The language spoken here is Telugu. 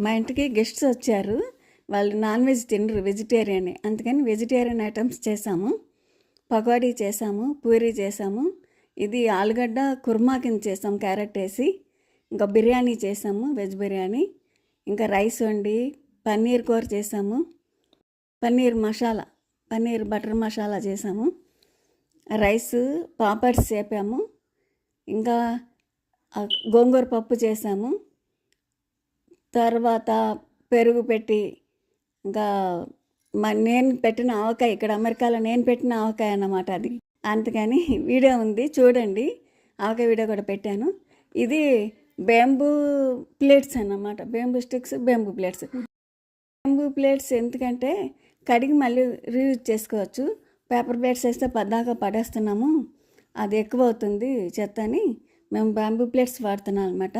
మా ఇంటికి గెస్ట్స్ వచ్చారు. వాళ్ళు నాన్ వెజ్ తినరు, వెజిటేరియనే. అందుకని వెజిటేరియన్ ఐటమ్స్ చేసాము. పకోడీ చేసాము, పూరీ చేసాము. ఇది ఆలుగడ్డ కుర్మా కింద చేసాం క్యారెట్ వేసి. ఇంకా బిర్యానీ చేసాము, వెజ్ బిర్యానీ. ఇంకా రైస్ వండి పన్నీర్ కూర చేసాము. పన్నీర్ బటర్ మసాలా చేసాము. రైస్ పాపడ్స్ చేపాము. ఇంకా గోంగూర పప్పు చేసాము. తర్వాత పెరుగు పెట్టి ఇంకా నేను పెట్టిన ఆవకాయ, ఇక్కడ అమెరికాలో నేను పెట్టిన ఆవకాయ అన్నమాట అది. అందుకని వీడియో ఉంది చూడండి, ఆవకాయ వీడియో కూడా పెట్టాను. ఇది బ్యాంబూ ప్లేట్స్ అన్నమాట, బ్యాంబూ స్టిక్స్, బ్యాంబూ ప్లేట్స్ ఎందుకంటే కడిగి మళ్ళీ రీయూజ్ చేసుకోవచ్చు. పేపర్ ప్లేట్స్ వేస్తే పద్దాక పడేస్తున్నాము, అది ఎక్కువ అవుతుంది చెత్త అని మేము బ్యాంబూ ప్లేట్స్ వాడుతున్నాం అనమాట.